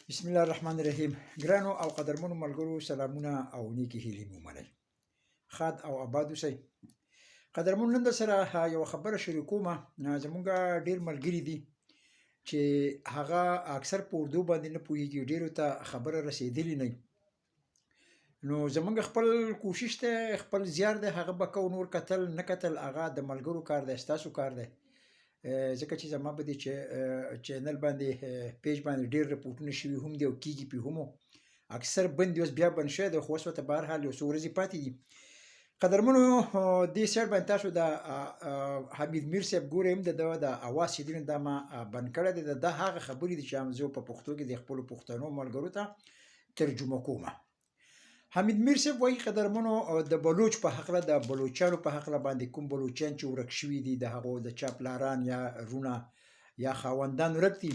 بسم الله الرحمن الرحیم. ګرانو او قدرمنو ملګرو، سلامونه او نیکی هیلې مو منئ. ښاد او آباد اوسئ. قدرمنو، نن درسره یوه خبره شریکوم. زمونږ ډېر ملګري دي چې هغه اکثر په اردو باندې نه پوهېږي، ډېرو ته خبره رسېدلې نه وي. نو زمونږ خپل کوشش دی، خپل زیار دی، هغه به کوو. نور کتل نه کتل هغه د ملګرو کار دی، ستاسو کار دی. ځکه چې زما په دې چینل باندې پیج باندې ډېر رپورټونه شوي هم دي او کېږي پې هم. اکثر بند دي، اوس بیا بند شوی دی، خو اوس ورته بهرحال یو څو ورځې پاتې دي. قدرمنو، دې سایډ باندې تاسو د حمید میر صاحب ګورئ، هم د ده د اواز چې دی دا ما بند کړی دی. د ده هغه خبرې دي چې زه په پښتو کې د خپلو پښتنو ملګرو ته ترجمه کوم. حمید میر صاحب وایي قدرمنو، د بلوچ په هکله، د بلوچانو په هکله باندې کوم بلوچیان چې ورک شوي دي، د هغو د چا پلاران یا رونه یا خاوندان ورک دي.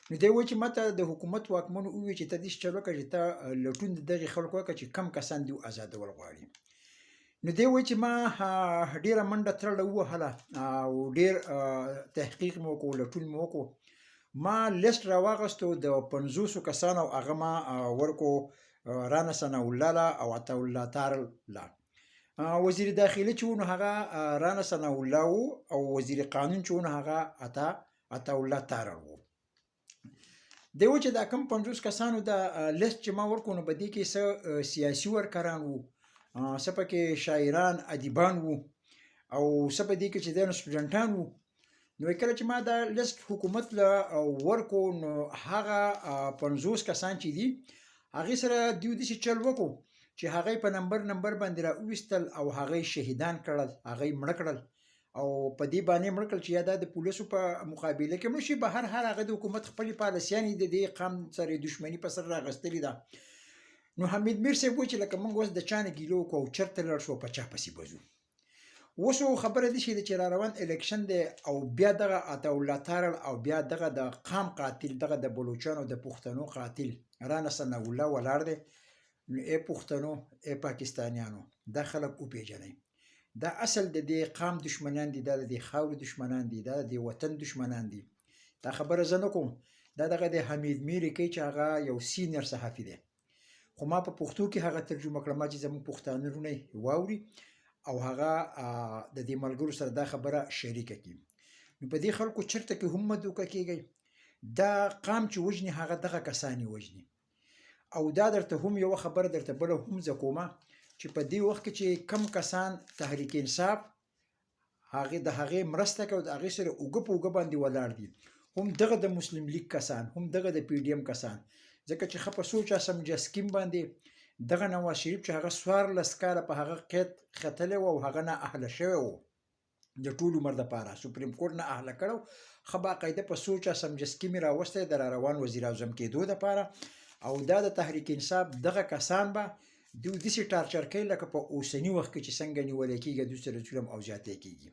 نو دی وایي چې ماته د حکومت واکمنو ووایي چې ته داسې چل وکړه چې ته لټون د دغې خلکو وکړه چې کم کسان دي ازادول غواړي. نو دی وایي چې ما ډېره منډه ترړه ووهله او ډېر تحقیق مې وکړو، لټون مې وکړو. ما لیست راواغستو د 50 کسانو، او هغه ما ورکو رانا ثناء الله له او عطا الله تارل له. وزیر داخلي چې و نو هغه رانا ثناء الله و، او وزیر قانون چې و نو هغه عطا الله تارل و. دی و چې دا کم 50 کسانو د لیست چې ما ورکو، نو په دې کې څه سیاسي ورکران وو، څه پکې شاعران ادیبان وو، او څه په دې کې چې دی نو سټوډنټان وو. نو کله چې ما دا لیست حکومت له ورکو، نو هغه 50 کسان چې دي هغې سره دوی داسې چل وکړو چې هغه په نمبر باندې راوویستل او هغه شهیدان کړل، هغه مړه کړل، او په دې باندې مړه کړل چې یا دا د پولیسو په مقابله کې مړه شي. به هر حال هغه د حکومت خپلې پالیسیانې د دې قام سره دښمني په سر راغستلې ده. نو حمید میر صاحب وایي چې لکه موږ اوس د چا نه ګیله وکړو او چېرته لاړ شو، په چا پسې به ځو. اوس خبره داسې ده چې را روان الیکشن دی، او بیا دغه عطاالله تارل او بیا دغه د قام قاتل، دغه د بلوچانو د پښتنو قاتل رانا ثناء الله ولاړ دی. نو ای پښتنو، ای پاکستانیانو، دا خلک وپېژنئ. دا اصل د دې قام دشمنان دي، دا د دې خاورې دشمنان دي، دا د دې وطن دشمنان دي. دا خبره زه نه کوم، دا دغه د حمید میر کوي چې هغه یو سینیر صحافي دی. خو ما په پښتو کې هغه ترجمه کړه، ما چې زموږ پښتانه وروڼه واوري او هغه د دې ملګرو سره دا خبره شریکه کړي. نو په دې خلکو چېرته کې هم مه دوکه کېږئ. دا قام چې وژني هغه دغه کسان یې وژني. او دا درته هم یوه خبره درته بله هم زه کومه چې په دې وخت کې چې کم کسان تحریک انصاف د هغې مرسته کوي، د هغې سره اوږه په اوږه باندې ولاړ دي، هم دغه د مسلم لیگ کسان، هم دغه د پی ډي ایم کسان. ځکه چې ښه په سوچ اسمبلی سکیم باندې دغه نواز شریف چې هغه 14 کاله په هغه قید ختلی و او هغه نه اهله شوی و د ټول عمر دپاره، سپریم کورټ نه اهله کړی، ښه باقاعده په سوچ اسمبلی سکیم یې راوستی د را روان وزیر اعظم کېدو دپاره. او دا د تحریک انصاف دغه کسان به دوی داسې ټارچر کوي لکه په اوسني وخت کې چې څنګه نیولی کېږي، دوی سره ظلم او زیاتی کېږي.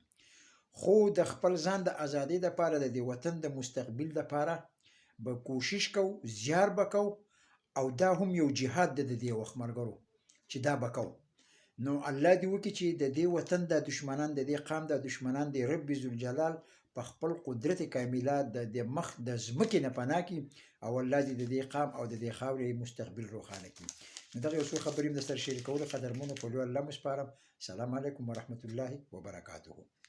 خو د خپل ځان د ازادۍ دپاره، د دې وطن د مستقبل دپاره به کوشش کوو، زیار به کوو، او دا هم یو جهاد دی د دې وخت ملګرو چې دا به کوو. نو الله دې وکړي چې د دې وطن د دشمنان، د دې قام د دشمنان د رب ذوالجلال په خپل قدرت کامله د مخ د ځمکې نه پناه کړي، او الله دې د دې قام او د دې خاورې مستقبل روښانه کړي. نو دغه یو څو خبرې مې درسره شریکولې قدرمنو، په لوی الله مو سپارم. سلام علیکم ورحمة الله وبرکاته.